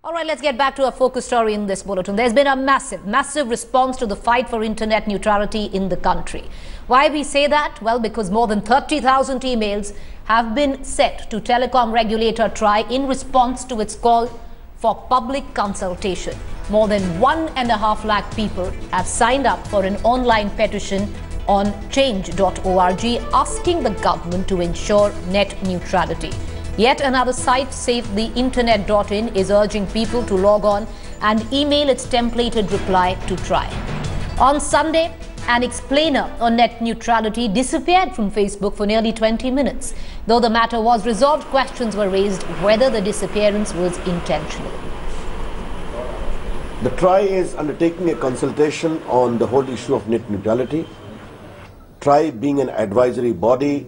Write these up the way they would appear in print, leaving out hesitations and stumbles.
All right, let's get back to our focus story in this bulletin. There's been a massive response to the fight for internet neutrality in the country. Why we say that? Well, because more than 30,000 emails have been sent to telecom regulator TRAI in response to its call for public consultation. More than 1.5 lakh people have signed up for an online petition on change.org asking the government to ensure net neutrality. Yet another site, SaveTheInternet.in, is urging people to log on and email its templated reply to TRAI. On Sunday, an explainer on net neutrality disappeared from Facebook for nearly 20 minutes. Though the matter was resolved, questions were raised whether the disappearance was intentional. The TRAI is undertaking a consultation on the whole issue of net neutrality. TRAI being an advisory body,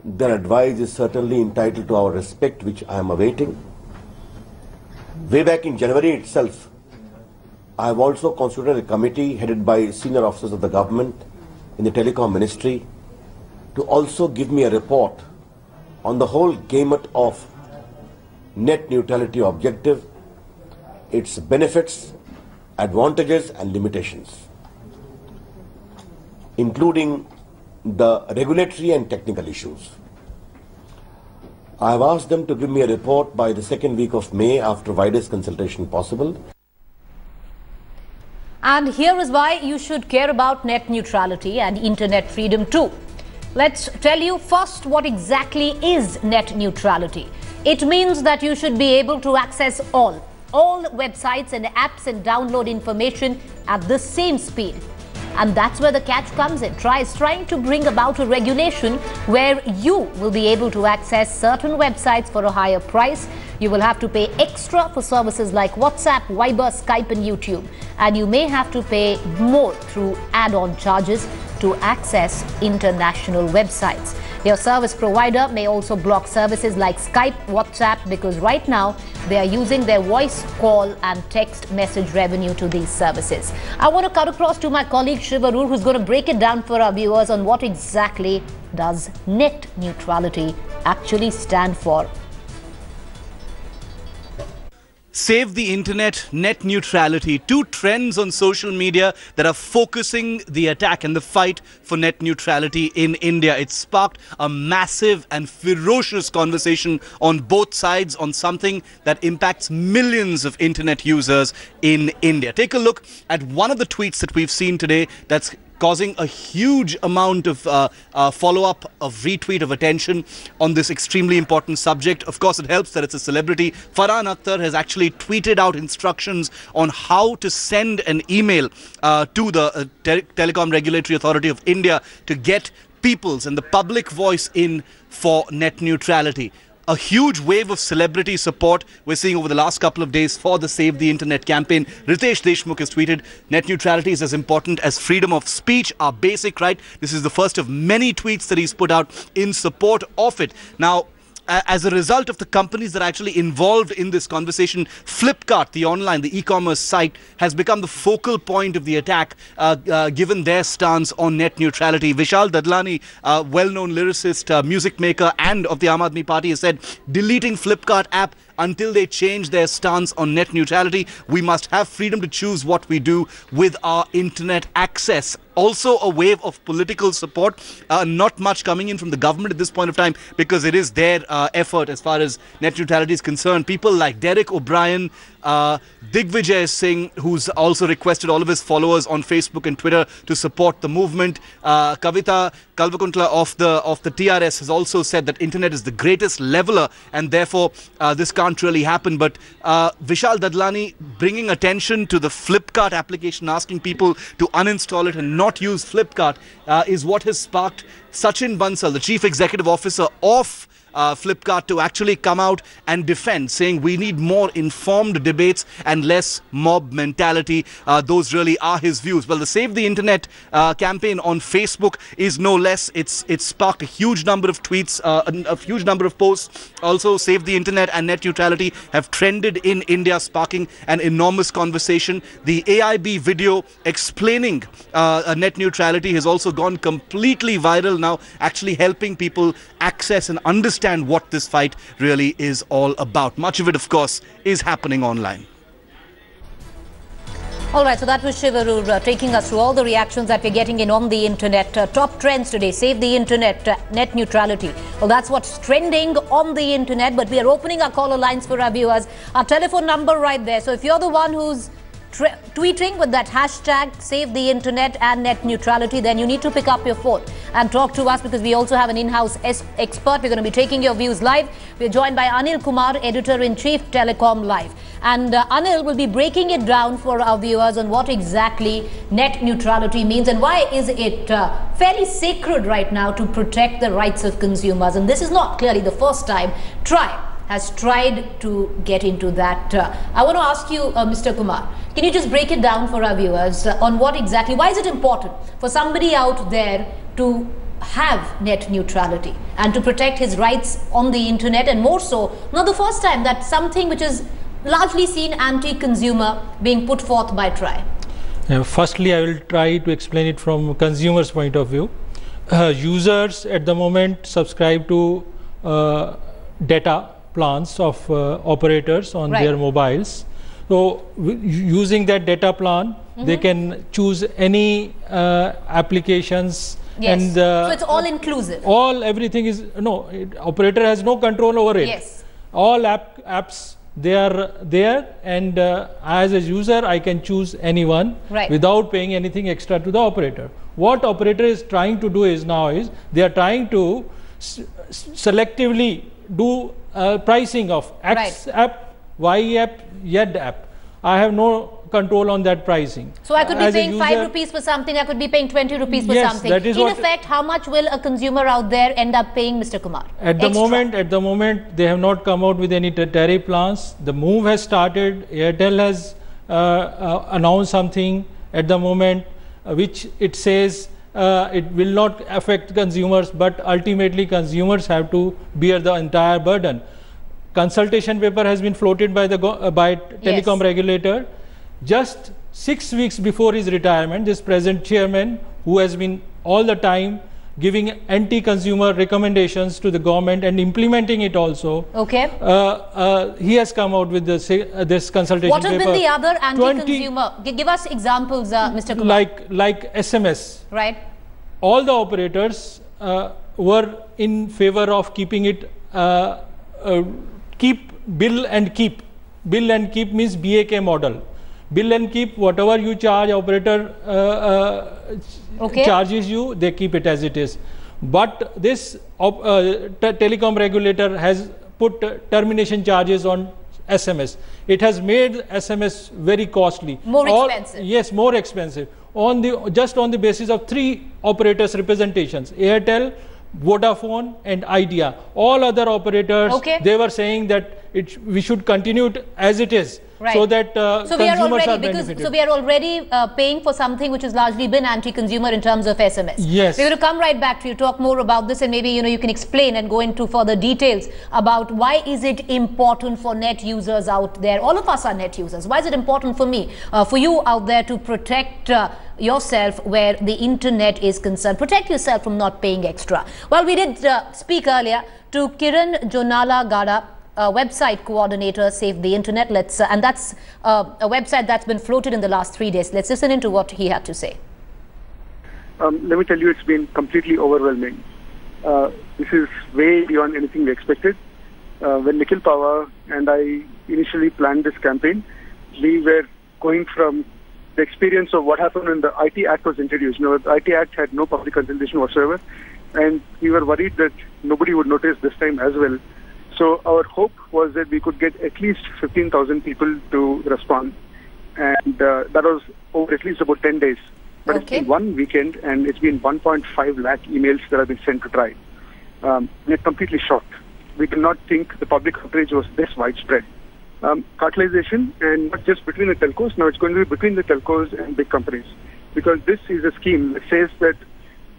their advice is certainly entitled to our respect, which I am awaiting. Way back in January itself, I have also constituted a committee headed by senior officers of the government in the telecom ministry to also give me a report on the whole gamut of net neutrality objective, its benefits, advantages and limitations, including the regulatory and technical issues. I have asked them to give me a report by the second week of May after widest consultation possible. And here is why you should care about net neutrality and internet freedom too. Let's tell you first what exactly is net neutrality. It means that you should be able to access all websites and apps and download information at the same speed. And that's where the catch comes in. TRAI is trying to bring about a regulation where you will be able to access certain websites for a higher price. You will have to pay extra for services like WhatsApp, Viber, Skype and YouTube. And you may have to pay more through add-on charges to access international websites. Your service provider may also block services like Skype, WhatsApp, because right now they are using their voice call and text message revenue to these services. I want to cut across to my colleague Shivarur, who's going to break it down for our viewers on what exactly does net neutrality actually stand for. Save the internet, net neutrality, two trends on social media that are focusing the attack and the fight for net neutrality in India. It sparked a massive and ferocious conversation on both sides on something that impacts millions of internet users in India. Take a look at one of the tweets that we've seen today that's causing a huge amount of follow-up, of retweet, of attention on this extremely important subject. Of course, it helps that it's a celebrity. Farhan Akhtar has actually tweeted out instructions on how to send an email to the Telecom Regulatory Authority of India to get people's and the public voice in for net neutrality. A huge wave of celebrity support we're seeing over the last couple of days for the Save the Internet campaign. Ritesh Deshmukh has tweeted, net neutrality is as important as freedom of speech, our basic right. This is the first of many tweets that he's put out in support of it. Now, as a result of the companies that are actually involved in this conversation, Flipkart, the online, the e-commerce site, has become the focal point of the attack, given their stance on net neutrality. Vishal Dadlani, well-known lyricist, music maker, and of the Aam Aadmi Party, has said, deleting Flipkart app until they change their stance on net neutrality. We must have freedom to choose what we do with our internet access. Also a wave of political support, not much coming in from the government at this point of time because it is their effort as far as net neutrality is concerned. People like Derek O'Brien, Digvijay Singh, who's also requested all of his followers on Facebook and Twitter to support the movement. Kavita Kalvakuntla of the TRS has also said that internet is the greatest leveler and therefore this can't really happen. But Vishal Dadlani bringing attention to the Flipkart application, asking people to uninstall it and not use Flipkart is what has sparked Sachin Bansal, the Chief Executive Officer of Flipkart, to actually come out and defend, saying we need more informed debates and less mob mentality. Those really are his views. Well, the Save the Internet campaign on Facebook is no less. It's sparked a huge number of tweets, a huge number of posts. Also, Save the Internet and net neutrality have trended in India, sparking an enormous conversation. The AIB video explaining net neutrality has also gone completely viral now, actually helping people access and understand understand what this fight really is all about. Much of it, of course, is happening online. All right, so that was Shivarur taking us through all the reactions that we're getting in on the internet. Top trends today, save the internet, net neutrality. Well, that's what's trending on the internet, but we are opening our caller lines for our viewers. Our telephone number right there. So if you're the one who's tweeting with that hashtag save the internet and net neutrality, then you need to pick up your phone and talk to us, because we also have an in-house expert. We're going to be taking your views live. We're joined by Anil Kumar, editor-in-chief, Telecom Live. And Anil will be breaking it down for our viewers on what exactly net neutrality means and why is it fairly sacred right now to protect the rights of consumers. And this is not clearly the first time TRAI has tried to get into that. I want to ask you, Mr. Kumar, can you just break it down for our viewers on what exactly, why is it important for somebody out there to have net neutrality and to protect his rights on the internet, and more so, not the first time that something which is largely seen anti-consumer being put forth by TRAI? Firstly, I will try to explain it from consumer's point of view. Users at the moment subscribe to data plans of operators on their mobiles. So using that data plan, they can choose any applications. Yes. And so it's all inclusive. Everything is operator has no control over it. Yes. All apps, they are there, and as a user I can choose anyone without paying anything extra to the operator. What operator is trying to do is they are trying to selectively do pricing of X app, Y app, Z app. I have no control on that pricing. So I could be paying 5 rupees for something, I could be paying 20 rupees for something. That is in effect, how much will a consumer out there end up paying, Mr. Kumar? At the moment, they have not come out with any tariff plans. The move has started. Airtel has announced something at the moment, which it says it will not affect consumers, but ultimately consumers have to bear the entire burden. Consultation paper has been floated by the telecom regulator. Just 6 weeks before his retirement, this present chairman, who has been all the time giving anti-consumer recommendations to the government and implementing it also, he has come out with this consultation paper. What have been the other anti-consumer? Give us examples, Mr. Kumar. Like SMS. Right. All the operators were in favor of keeping it keep bill and keep. Bill and keep means BAK model. Bill and keep, whatever you charge, operator charges you, they keep it as it is. But this telecom regulator has put termination charges on SMS. It has made SMS very costly. More expensive. Yes, more expensive. Just on the basis of 3 operators' representations, Airtel, Vodafone and Idea. All other operators, they were saying that we should continue it as it is, so that consumers are benefited. So we are already paying for something which has largely been anti-consumer in terms of SMS. Yes. We're going to come right back to you, talk more about this, and maybe you can explain and go into further details about why is it important for net users out there. All of us are net users. Why is it important for me, for you out there, to protect yourself where the internet is concerned? Protect yourself from not paying extra. Well, we did speak earlier to Kiran Jonala Gada, website coordinator, Save the Internet. And that's a website that's been floated in the last 3 days. Let's listen into what he had to say. Let me tell you, it's been completely overwhelming. This is way beyond anything we expected. When Nikhil Pawar and I initially planned this campaign, we were going from the experience of what happened when the IT Act was introduced. The IT Act had no public consultation whatsoever, and we were worried that nobody would notice this time as well. So our hope was that we could get at least 15,000 people to respond, and that was over at least about 10 days. But it's been one weekend, and it's been 1.5 lakh emails that have been sent to TRAI. We're completely shocked. We did not think the public outrage was this widespread. Cartelization, and not just between the telcos, now it's going to be between the telcos and big companies, because this is a scheme that says that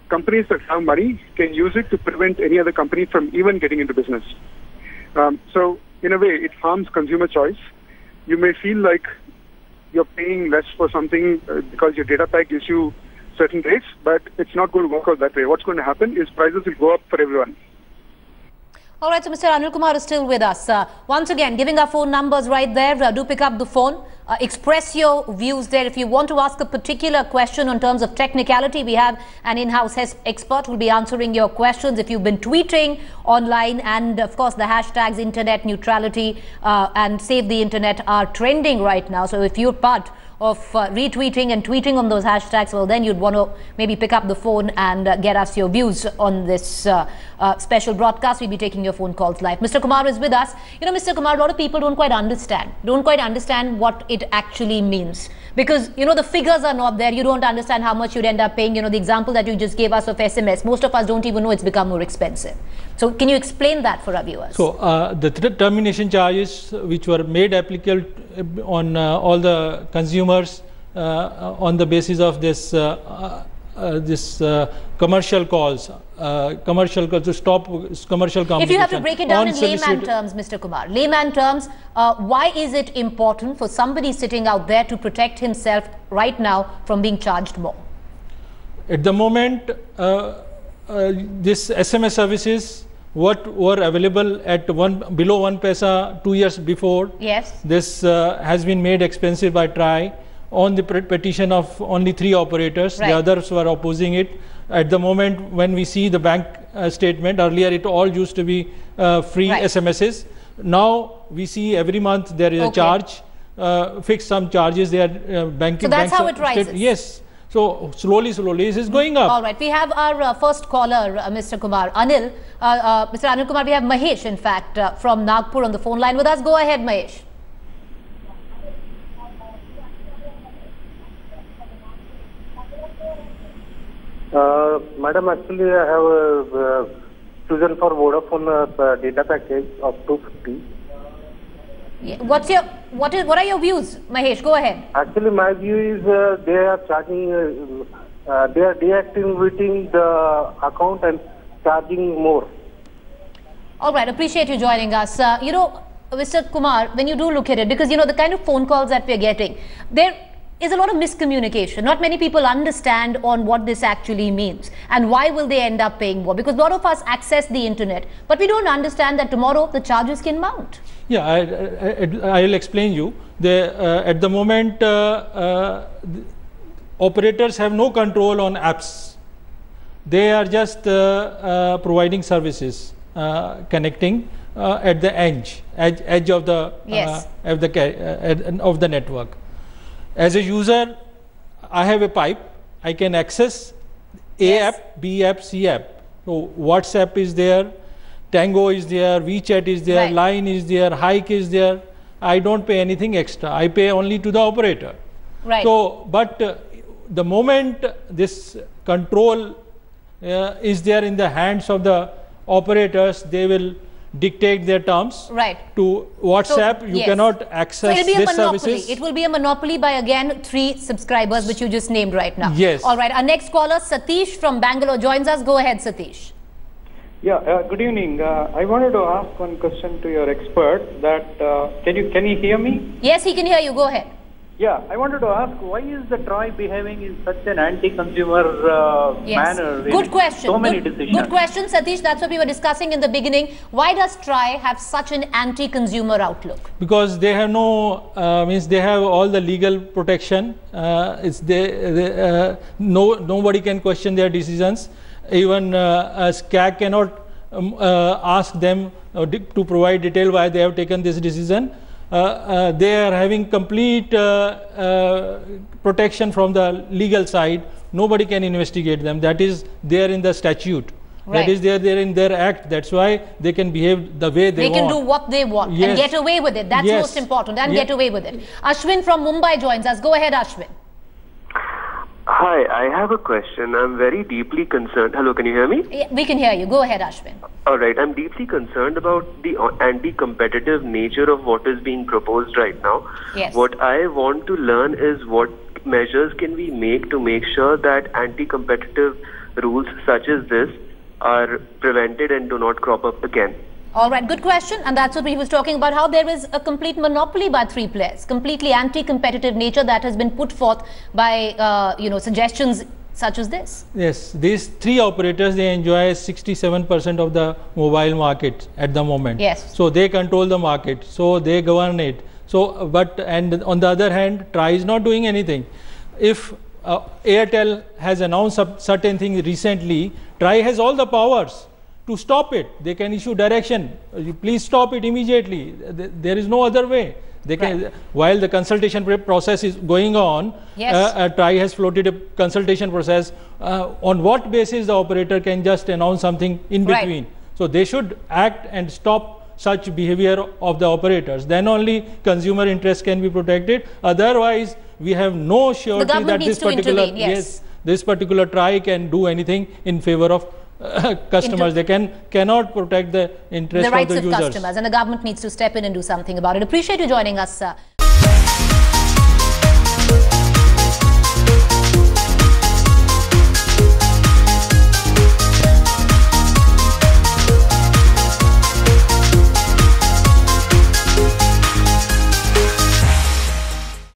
companies that have money can use it to prevent any other company from even getting into business. So in a way, it harms consumer choice. You may feel like you're paying less for something because your data pack gives you certain rates, but it's not going to work out that way. What's going to happen is prices will go up for everyone. All right, so Mr. Anil Kumar is still with us. Once again, giving our phone numbers right there. Do pick up the phone. Express your views there. If you want to ask a particular question in terms of technicality, we have an in-house expert who will be answering your questions. If you've been tweeting online, and of course the hashtags internet neutrality and save the internet are trending right now. So if you're part of retweeting and tweeting on those hashtags, well, then you'd want to maybe pick up the phone and get us your views on this special broadcast. We'll be taking your phone calls live. Mr. Kumar is with us. You know, Mr. Kumar, a lot of people don't quite understand what it actually means, because, you know, the figures are not there. You don't understand how much you'd end up paying. You know, the example that you just gave us of SMS, most of us don't even know it's become more expensive. So can you explain that for our viewers? So the termination charges which were made applicable on all the consumers on the basis of this commercial calls to stop commercial competition. If you have to break it down in layman terms, Mr. Kumar, layman terms, why is it important for somebody sitting out there to protect himself right now from being charged more? At the moment, this SMS services what were available at below 1 paisa 2 years before. Yes. This has been made expensive by TRAI on the petition of only 3 operators. Right. The others were opposing it. At the moment, when we see the bank statement, earlier it all used to be free right. SMSs. Now we see every month there is a charge, fixed some charges. They are banking. So that's how it rises. Yes. So slowly this is going up. All right, we have our first caller, Mr. Kumar, Anil. Mr. Anil Kumar, we have Mahesh, in fact, from Nagpur on the phone line with us. Go ahead, Mahesh. Madam, actually I have chosen for Vodafone data package of 250. Yeah. What are your views, Mahesh? Go ahead. Actually, my view is they are charging, they are deactivating the account and charging more. All right, appreciate you joining us. You know, Mr. Kumar, when you do look at it, because, you know, the kind of phone calls that we're getting, there is a lot of miscommunication. Not many people understand on what this actually means and why will they end up paying more, because a lot of us access the internet, but we don't understand that tomorrow the charges can mount. Yeah, I'll explain you. At the moment, operators have no control on apps. They are just providing services, connecting at the edge of the yes. of the network. As a user, I have a pipe. I can access A yes. app, B app, C app. So WhatsApp is there, Tango is there, WeChat is there, right. Line is there, Hike is there. I don't pay anything extra. I pay only to the operator. Right. So, but the moment this control is there in the hands of the operators, they will dictate their terms. Right. To WhatsApp, so, you yes. cannot access so it'll be a this monopoly. services. It will be a monopoly by, again, 3 subscribers, which you just named right now. Yes. All right. Our next caller, Satish from Bangalore, joins us. Go ahead, Satish. Yeah, good evening. I wanted to ask one question to your expert. That can you hear me? Yes, he can hear you. Go ahead. Yeah, I wanted to ask, why is the TRAI behaving in such an anti-consumer yes. manner? Good question. So many decisions. Good question, Satish. That's what we were discussing in the beginning. Why does TRAI have such an anti-consumer outlook? Because they have no they have all the legal protection. Nobody can question their decisions. Even SCAG cannot ask them to provide detail why they have taken this decision. They are having complete protection from the legal side. Nobody can investigate them. That is there in the statute. Right. That is there in their act. That's why they can behave the way they want. They can do what they want yes. and get away with it. That's yes. most important, and get away with it. Ashwin from Mumbai joins us. Go ahead, Ashwin. Hi, I have a question. I'm very deeply concerned. Hello, can you hear me? Yeah, we can hear you. Go ahead, Ashwin. All right, I'm deeply concerned about the anti-competitive nature of what is being proposed right now. Yes. What I want to learn is what measures can we make to make sure that anti-competitive rules such as this are prevented and do not crop up again. All right, good question. And that's what he was talking about, how there is a complete monopoly by 3 players, completely anti-competitive nature that has been put forth by, suggestions such as this? Yes, these three operators, they enjoy 67% of the mobile market at the moment. Yes. So they control the market, so they govern it. So, and on the other hand, TRAI is not doing anything. If Airtel has announced certain things recently, TRAI has all the powers to stop it. They can issue direction. Please stop it immediately. There is no other way. They can, right. While the consultation process is going on, yes. TRAI has floated a consultation process. On what basis the operator can just announce something in between? Right. So they should act and stop such behavior of the operators. Then only consumer interest can be protected. Otherwise, we have no surety that this particular this particular TRAI can do anything in favor of customers. They cannot protect the interest the rights of the users. Customers, and the government needs to step in and do something about it. Appreciate you joining us,